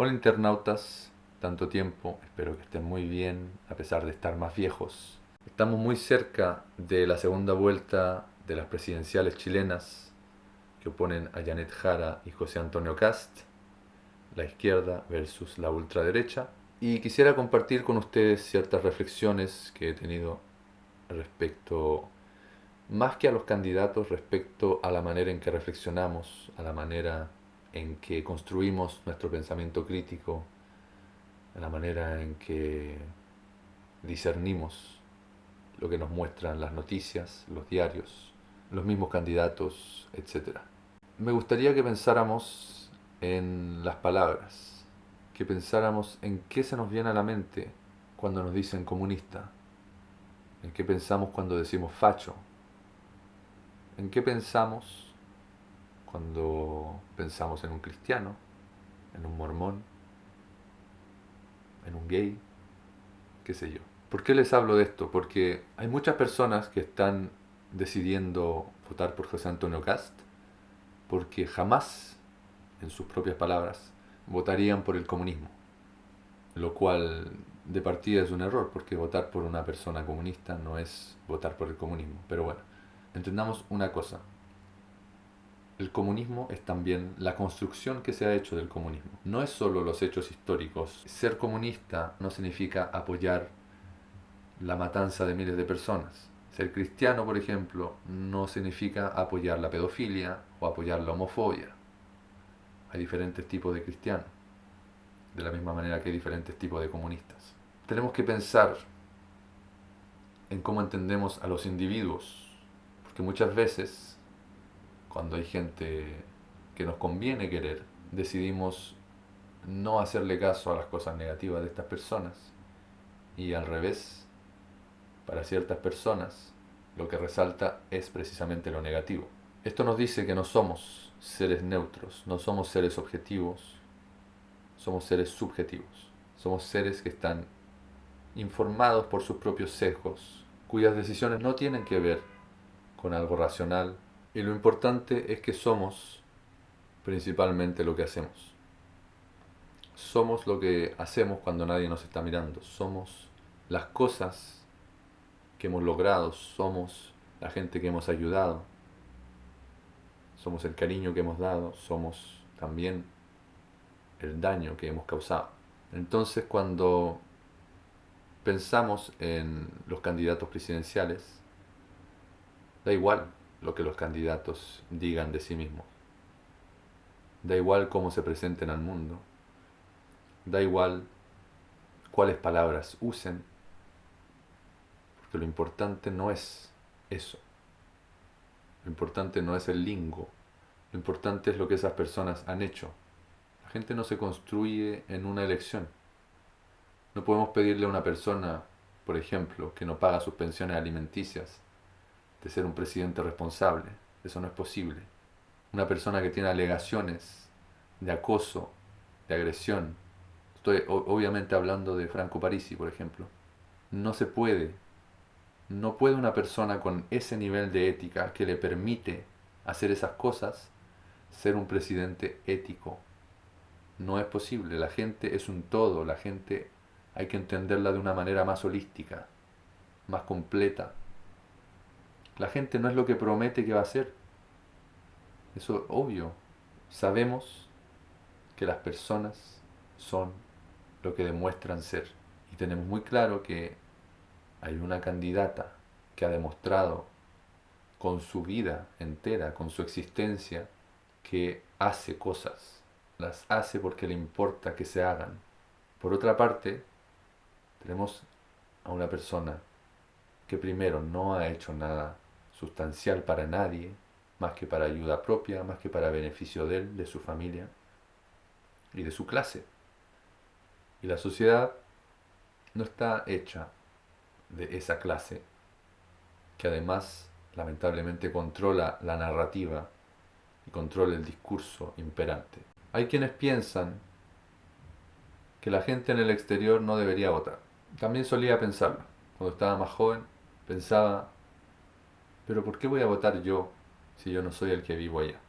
Hola internautas, tanto tiempo, espero que estén muy bien a pesar de estar más viejos. Estamos muy cerca de la segunda vuelta de las presidenciales chilenas que oponen a Janet Jara y José Antonio Cast, la izquierda versus la ultraderecha. Y quisiera compartir con ustedes ciertas reflexiones que he tenido respecto, más que a los candidatos, respecto a la manera en que reflexionamos, a la manera en que construimos nuestro pensamiento crítico, en la manera en que discernimos lo que nos muestran las noticias, los diarios, los mismos candidatos, etcétera. Me gustaría que pensáramos en las palabras, que pensáramos en qué se nos viene a la mente cuando nos dicen comunista, en qué pensamos cuando decimos facho, en qué pensamos cuando pensamos en un cristiano, en un mormón, en un gay, qué sé yo. ¿Por qué les hablo de esto? Porque hay muchas personas que están decidiendo votar por José Antonio Cast porque jamás, en sus propias palabras, votarían por el comunismo. Lo cual de partida es un error, porque votar por una persona comunista no es votar por el comunismo. Pero bueno, entendamos una cosa. El comunismo es también la construcción que se ha hecho del comunismo. No es solo los hechos históricos. Ser comunista no significa apoyar la matanza de miles de personas. Ser cristiano, por ejemplo, no significa apoyar la pedofilia o apoyar la homofobia. Hay diferentes tipos de cristianos, de la misma manera que hay diferentes tipos de comunistas. Tenemos que pensar en cómo entendemos a los individuos, porque muchas veces, cuando hay gente que nos conviene querer, decidimos no hacerle caso a las cosas negativas de estas personas, y al revés, para ciertas personas, lo que resalta es precisamente lo negativo. Esto nos dice que no somos seres neutros, no somos seres objetivos, somos seres subjetivos. Somos seres que están informados por sus propios sesgos, cuyas decisiones no tienen que ver con algo racional, y lo importante es que somos principalmente lo que hacemos. Somos lo que hacemos cuando nadie nos está mirando, somos las cosas que hemos logrado, somos la gente que hemos ayudado, somos el cariño que hemos dado, somos también el daño que hemos causado. Entonces, cuando pensamos en los candidatos presidenciales, da igual lo que los candidatos digan de sí mismos, da igual cómo se presenten al mundo, da igual cuáles palabras usen, porque lo importante no es eso, lo importante no es el lingo, lo importante es lo que esas personas han hecho. La gente no se construye en una elección. No podemos pedirle a una persona, por ejemplo, que no paga sus pensiones alimenticias, de ser un presidente responsable. Eso no es posible. Una persona que tiene alegaciones de acoso, de agresión, estoy obviamente hablando de Franco Parisi, por ejemplo, no se puede, no puede una persona con ese nivel de ética que le permite hacer esas cosas ser un presidente ético. No es posible, la gente es un todo, la gente hay que entenderla de una manera más holística, más completa. La gente no es lo que promete que va a ser, eso es obvio. Sabemos que las personas son lo que demuestran ser. Y tenemos muy claro que hay una candidata que ha demostrado con su vida entera, con su existencia, que hace cosas. Las hace porque le importa que se hagan. Por otra parte, tenemos a una persona que primero no ha hecho nada sustancial para nadie, más que para ayuda propia, más que para beneficio de él, de su familia y de su clase. Y la sociedad no está hecha de esa clase, que además lamentablemente controla la narrativa y controla el discurso imperante. Hay quienes piensan que la gente en el exterior no debería votar. También solía pensarlo. Cuando estaba más joven pensaba, pero ¿por qué voy a votar yo si yo no soy el que vivo allá?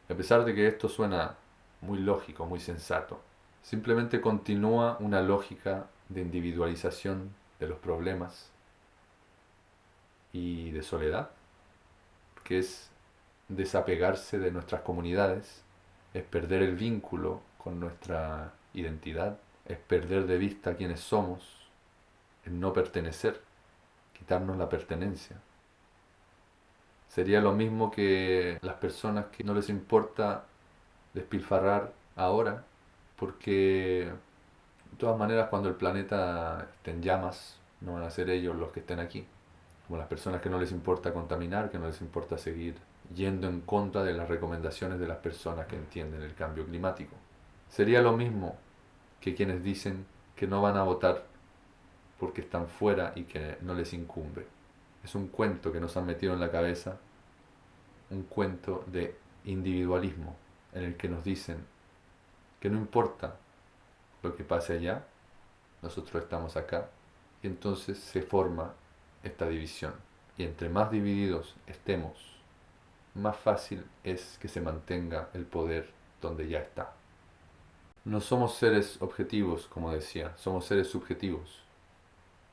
Y a pesar de que esto suena muy lógico, muy sensato. Simplemente continúa una lógica de individualización de los problemas y de soledad, que es desapegarse de nuestras comunidades, es perder el vínculo con nuestra identidad, es perder de vista quiénes somos, es no pertenecer, quitarnos la pertenencia. Sería lo mismo que las personas que no les importa despilfarrar ahora, porque de todas maneras cuando el planeta esté en llamas, no van a ser ellos los que estén aquí. Como las personas que no les importa contaminar, que no les importa seguir yendo en contra de las recomendaciones de las personas que entienden el cambio climático. Sería lo mismo que quienes dicen que no van a votar porque están fuera y que no les incumbe. Es un cuento que nos han metido en la cabeza, un cuento de individualismo en el que nos dicen que no importa lo que pase allá, nosotros estamos acá, y entonces se forma esta división. Y entre más divididos estemos, más fácil es que se mantenga el poder donde ya está. No somos seres objetivos, como decía, somos seres subjetivos.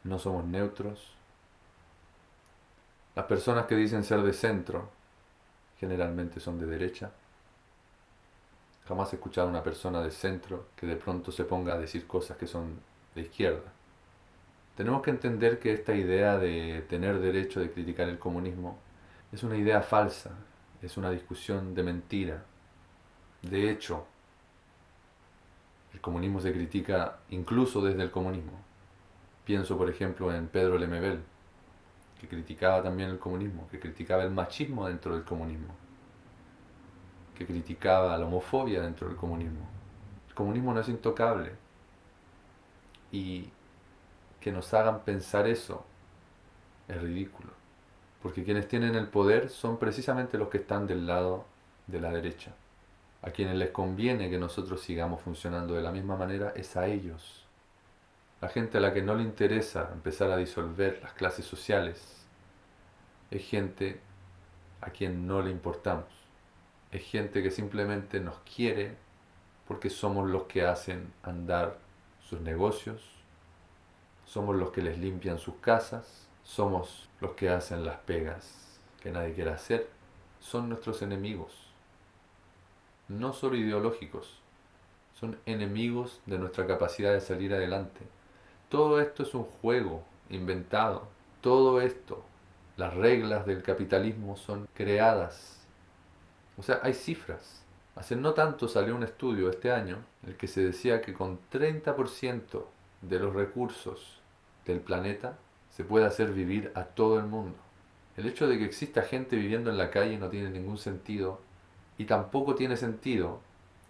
No somos neutros. Las personas que dicen ser de centro generalmente son de derecha. Jamás he escuchado a una persona de centro que de pronto se ponga a decir cosas que son de izquierda. Tenemos que entender que esta idea de tener derecho de criticar el comunismo es una idea falsa, es una discusión de mentira. De hecho, el comunismo se critica incluso desde el comunismo. Pienso, por ejemplo, en Pedro Lemebel, que criticaba también el comunismo, que criticaba el machismo dentro del comunismo, que criticaba la homofobia dentro del comunismo. El comunismo no es intocable, y que nos hagan pensar eso es ridículo, porque quienes tienen el poder son precisamente los que están del lado de la derecha. A quienes les conviene que nosotros sigamos funcionando de la misma manera es a ellos. La gente a la que no le interesa empezar a disolver las clases sociales es gente a quien no le importamos. Es gente que simplemente nos quiere porque somos los que hacen andar sus negocios, somos los que les limpian sus casas, somos los que hacen las pegas que nadie quiere hacer. Son nuestros enemigos, no solo ideológicos, son enemigos de nuestra capacidad de salir adelante. Todo esto es un juego inventado. Todo esto, las reglas del capitalismo son creadas. O sea, hay cifras. Hace no tanto salió un estudio este año en el que se decía que con 30% de los recursos del planeta se puede hacer vivir a todo el mundo. El hecho de que exista gente viviendo en la calle no tiene ningún sentido, y tampoco tiene sentido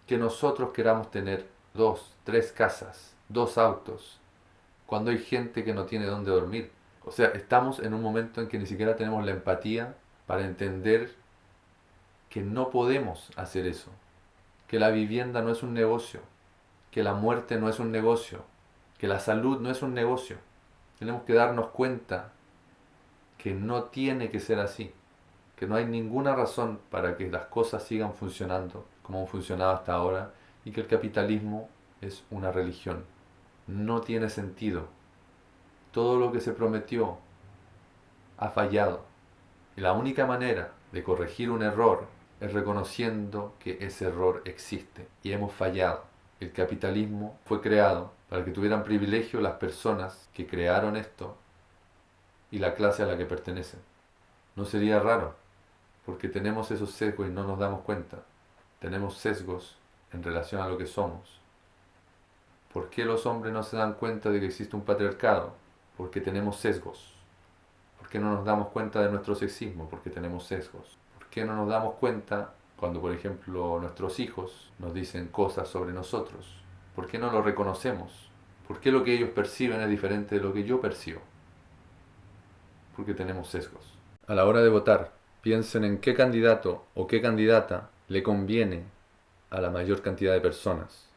que nosotros queramos tener 2, 3 casas, 2 autos, cuando hay gente que no tiene dónde dormir. O sea, estamos en un momento en que ni siquiera tenemos la empatía para entender que no podemos hacer eso, que la vivienda no es un negocio, que la muerte no es un negocio, que la salud no es un negocio. Tenemos que darnos cuenta que no tiene que ser así, que no hay ninguna razón para que las cosas sigan funcionando como han funcionado hasta ahora, y que el capitalismo es una religión. No tiene sentido. Todo lo que se prometió ha fallado. Y la única manera de corregir un error es reconociendo que ese error existe y hemos fallado. El capitalismo fue creado para que tuvieran privilegio las personas que crearon esto y la clase a la que pertenecen. No sería raro, porque tenemos esos sesgos y no nos damos cuenta. Tenemos sesgos en relación a lo que somos. ¿Por qué los hombres no se dan cuenta de que existe un patriarcado? Porque tenemos sesgos. ¿Por qué no nos damos cuenta de nuestro sexismo? Porque tenemos sesgos. ¿Por qué no nos damos cuenta cuando, por ejemplo, nuestros hijos nos dicen cosas sobre nosotros? ¿Por qué no lo reconocemos? ¿Por qué lo que ellos perciben es diferente de lo que yo percibo? Porque tenemos sesgos. A la hora de votar, piensen en qué candidato o qué candidata le conviene a la mayor cantidad de personas,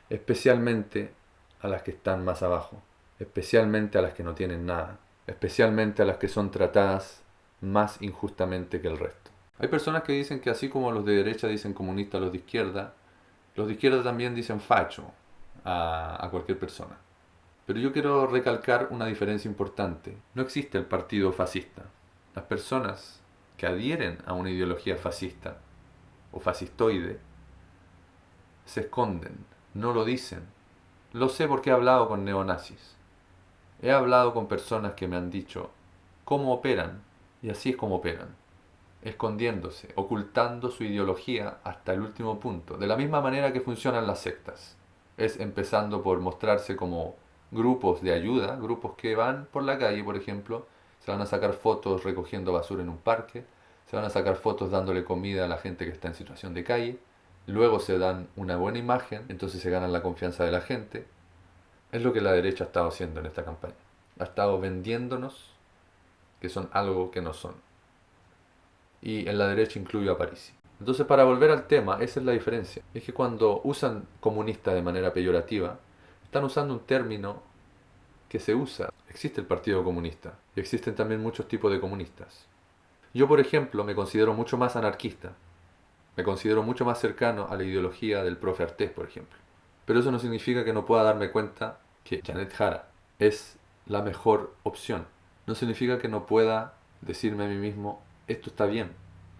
especialmente a las que están más abajo, especialmente a las que no tienen nada, especialmente a las que son tratadas más injustamente que el resto. Hay personas que dicen que así como los de derecha dicen comunistas a los de izquierda, Los de izquierda también dicen facho a cualquier persona. Pero yo quiero recalcar una diferencia importante. No existe el partido fascista. Las personas que adhieren a una ideología fascista o fascistoide se esconden, no lo dicen. Lo sé porque he hablado con neonazis. He hablado con personas que me han dicho cómo operan, y así es como operan, escondiéndose, ocultando su ideología hasta el último punto, de la misma manera que funcionan las sectas. Es empezando por mostrarse como grupos de ayuda, grupos que van por la calle, por ejemplo, se van a sacar fotos recogiendo basura en un parque, se van a sacar fotos dándole comida a la gente que está en situación de calle, luego se dan una buena imagen, entonces se ganan la confianza de la gente. Es lo que la derecha ha estado haciendo en esta campaña. Ha estado vendiéndonos que son algo que no son. Y en la derecha incluyo a Parisi. Entonces, para volver al tema, esa es la diferencia. Es que cuando usan comunista de manera peyorativa, están usando un término que se usa. Existe el Partido Comunista y existen también muchos tipos de comunistas. Yo, por ejemplo, me considero mucho más anarquista. Me considero mucho más cercano a la ideología del profe Artés, por ejemplo. Pero eso no significa que no pueda darme cuenta que Janet Jara es la mejor opción. No significa que no pueda decirme a mí mismo, esto está bien,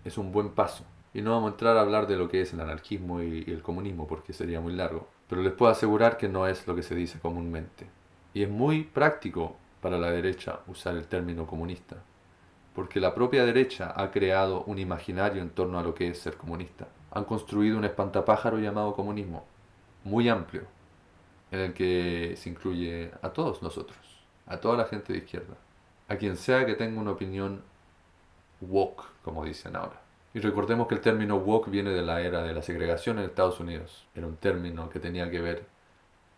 es un buen paso. Y no vamos a entrar a hablar de lo que es el anarquismo y el comunismo porque sería muy largo. Pero les puedo asegurar que no es lo que se dice comúnmente. Y es muy práctico para la derecha usar el término comunista. Porque la propia derecha ha creado un imaginario en torno a lo que es ser comunista. Han construido un espantapájaro llamado comunismo, muy amplio, en el que se incluye a todos nosotros, a toda la gente de izquierda, a quien sea que tenga una opinión woke, como dicen ahora. Y recordemos que el término woke viene de la era de la segregación en Estados Unidos. Era un término que tenía que ver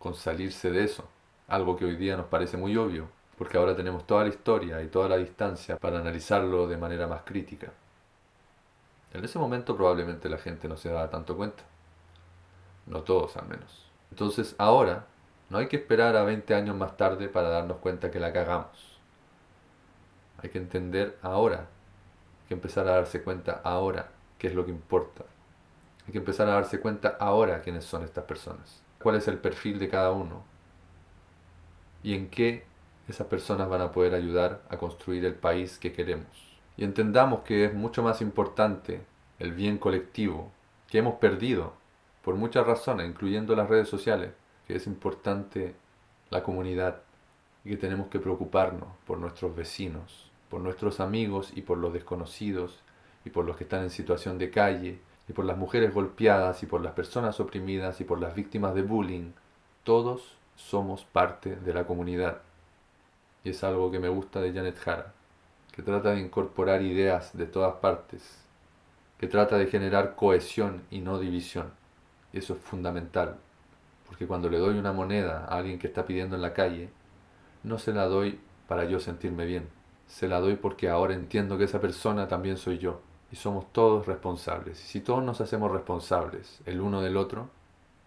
con salirse de eso, algo que hoy día nos parece muy obvio, porque ahora tenemos toda la historia y toda la distancia para analizarlo de manera más crítica. En ese momento probablemente la gente no se daba tanto cuenta, no todos al menos. Entonces ahora no hay que esperar a 20 años más tarde para darnos cuenta que la cagamos. Hay que entender ahora, hay que empezar a darse cuenta ahora qué es lo que importa. Hay que empezar a darse cuenta ahora quiénes son estas personas, cuál es el perfil de cada uno y en qué esas personas van a poder ayudar a construir el país que queremos. Y entendamos que es mucho más importante el bien colectivo, que hemos perdido por muchas razones, incluyendo las redes sociales, que es importante la comunidad y que tenemos que preocuparnos por nuestros vecinos, por nuestros amigos y por los desconocidos y por los que están en situación de calle y por las mujeres golpeadas y por las personas oprimidas y por las víctimas de bullying. Todos somos parte de la comunidad y es algo que me gusta de Janet Jara, que trata de incorporar ideas de todas partes, que trata de generar cohesión y no división. Y eso es fundamental, porque cuando le doy una moneda a alguien que está pidiendo en la calle, no se la doy para yo sentirme bien, se la doy porque ahora entiendo que esa persona también soy yo, y somos todos responsables. Y si todos nos hacemos responsables el uno del otro,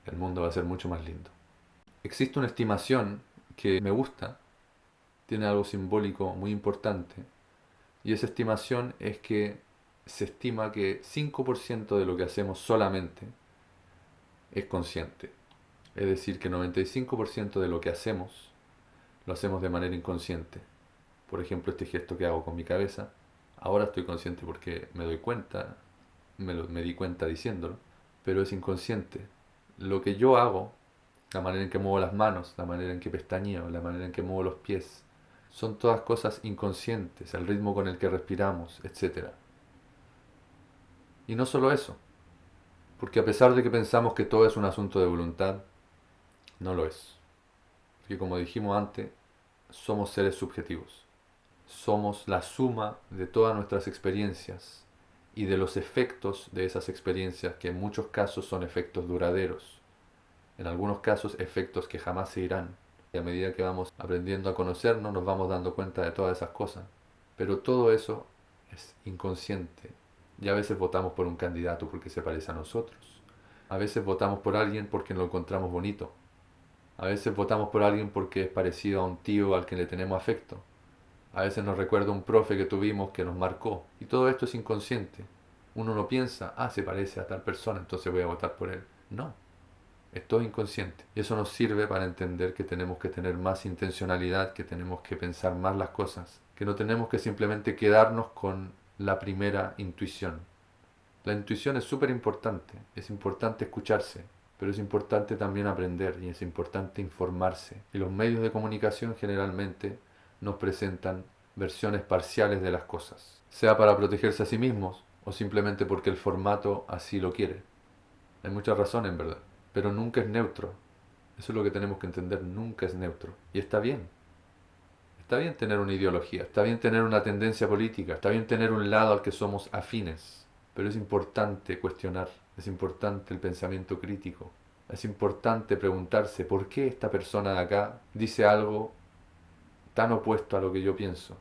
el mundo va a ser mucho más lindo. Existe una estimación que me gusta, tiene algo simbólico muy importante, y esa estimación es que se estima que 5% de lo que hacemos solamente es consciente. Es decir, que 95% de lo que hacemos lo hacemos de manera inconsciente. Por ejemplo, este gesto que hago con mi cabeza, ahora estoy consciente porque me doy cuenta, me di cuenta diciéndolo, pero es inconsciente. Lo que yo hago, la manera en que muevo las manos, la manera en que pestañeo, la manera en que muevo los pies, son todas cosas inconscientes, el ritmo con el que respiramos, etc. Y no solo eso, porque a pesar de que pensamos que todo es un asunto de voluntad, no lo es. Porque como dijimos antes, somos seres subjetivos. Somos la suma de todas nuestras experiencias y de los efectos de esas experiencias, que en muchos casos son efectos duraderos, en algunos casos efectos que jamás se irán. Y a medida que vamos aprendiendo a conocernos, nos vamos dando cuenta de todas esas cosas. Pero todo eso es inconsciente. Y a veces votamos por un candidato porque se parece a nosotros. A veces votamos por alguien porque lo encontramos bonito. A veces votamos por alguien porque es parecido a un tío al que le tenemos afecto. A veces nos recuerda un profe que tuvimos que nos marcó. Y todo esto es inconsciente. Uno no piensa, se parece a tal persona, entonces voy a votar por él. No. Es todo inconsciente. Y eso nos sirve para entender que tenemos que tener más intencionalidad, que tenemos que pensar más las cosas, que no tenemos que simplemente quedarnos con la primera intuición. La intuición es súper importante, es importante escucharse, pero es importante también aprender y es importante informarse. Y los medios de comunicación generalmente nos presentan versiones parciales de las cosas, sea para protegerse a sí mismos o simplemente porque el formato así lo quiere. Hay muchas razones en verdad, pero nunca es neutro. Eso es lo que tenemos que entender, nunca es neutro. Y está bien. Está bien tener una ideología, está bien tener una tendencia política, está bien tener un lado al que somos afines, pero es importante cuestionar, es importante el pensamiento crítico, es importante preguntarse por qué esta persona de acá dice algo tan opuesto a lo que yo pienso.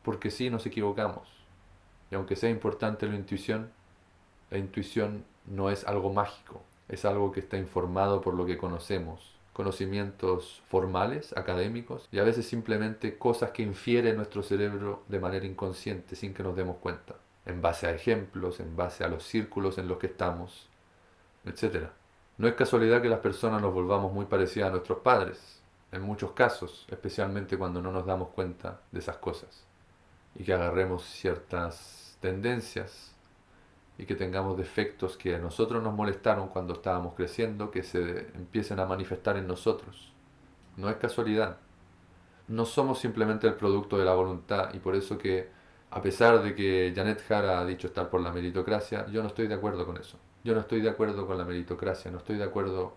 Porque sí nos equivocamos. Y aunque sea importante la intuición no es algo mágico, es algo que está informado por lo que conocemos, conocimientos formales, académicos, y a veces simplemente cosas que infiere nuestro cerebro de manera inconsciente sin que nos demos cuenta, en base a ejemplos, en base a los círculos en los que estamos, etcétera. No es casualidad que las personas nos volvamos muy parecidas a nuestros padres, en muchos casos, especialmente cuando no nos damos cuenta de esas cosas, y que agarremos ciertas tendencias y que tengamos defectos que a nosotros nos molestaron cuando estábamos creciendo, que se empiecen a manifestar en nosotros. No es casualidad. No somos simplemente el producto de la voluntad y por eso que, a pesar de que Janet Jara ha dicho estar por la meritocracia, yo no estoy de acuerdo con eso. Yo no estoy de acuerdo con la meritocracia, no estoy de acuerdo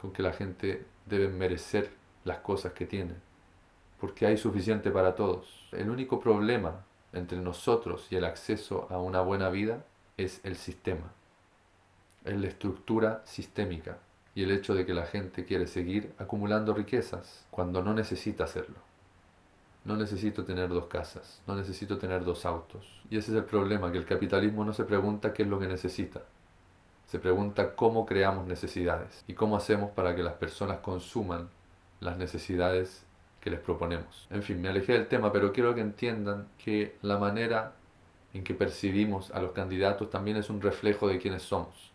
con que la gente debe merecer las cosas que tiene, porque hay suficiente para todos. El único problema entre nosotros y el acceso a una buena vida es el sistema, es la estructura sistémica y el hecho de que la gente quiere seguir acumulando riquezas cuando no necesita hacerlo. No necesito tener dos casas, no necesito tener dos autos. Y ese es el problema, que el capitalismo no se pregunta qué es lo que necesita, se pregunta cómo creamos necesidades y cómo hacemos para que las personas consuman las necesidades que les proponemos. En fin, me alejé del tema, pero quiero que entiendan que la manera en que percibimos a los candidatos también es un reflejo de quiénes somos.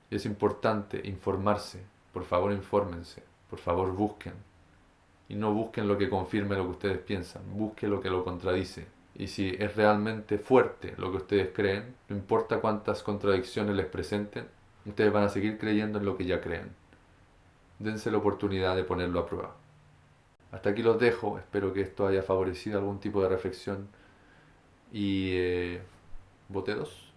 Y es importante informarse. Por favor, infórmense. Por favor, busquen. Y no busquen lo que confirme lo que ustedes piensan. Busquen lo que lo contradice. Y si es realmente fuerte lo que ustedes creen, no importa cuántas contradicciones les presenten, ustedes van a seguir creyendo en lo que ya creen. Dense la oportunidad de ponerlo a prueba. Hasta aquí los dejo. Espero que esto haya favorecido algún tipo de reflexión. Y voté 2.